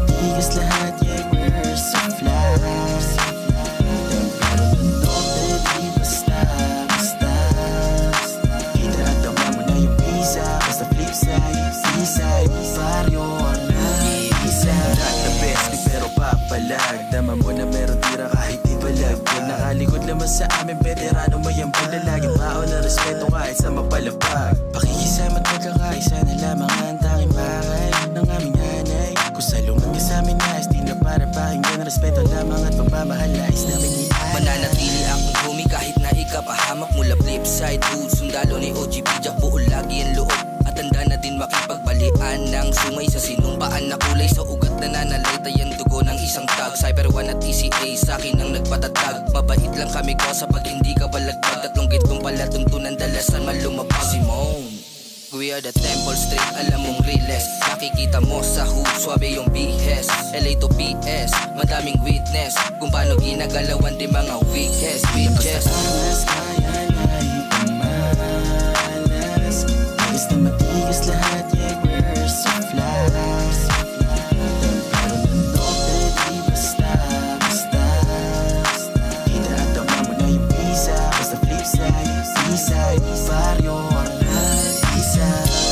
matigas lahat, yeah, we're so fly. Pero tundok, baby, basta, basta. Kita at tawa mo na yung visa. Basta flip side, seaside, baryo or na-isa. Not the best, pero papalag. Dama mo na meron tira kahit di balag. Huwag nakalikod naman sa amin, veterano mo yung paglalaging tao na respeto kahit sa mapalapag. Pakikisama't magkakaisa na lamang ang tanging bagay ng aming hanay. Kung salungan ka sa amin nais, di na para pakinggan. Respeto lamang at pagmamahal nais namin ianay. Mananatili akong homie kahit na ikapahamak mula flip side hood. Sundalo ni OG Pijak, buo lagi ang loob. At tanda na din makipagbalian ng sumay sa sinumpaan na kulay. Sa ugat na nanalay ang dugo ng isang tag. Cyber 1 at ECA sa akin ang nagpatatag. Mabait lang kami ko sa pag hindi ka balagpag. Tatlong gitong palatuntunan dalasan malumapag. Simone, we are the Temple Street, alam mong realest. Nakikita mo sa hood, swabe yung BS. LA to PS, madaming witness kung paano ginagalawan di mga weakest bitches. Angas, kaya na ipamalas. Basta matigas lahat, yeah, we're so fly. Pero tundok, baby, basta, basta. Kita at tawa mo na yung visa. Basta flip side, seaside, baryo or na-isa.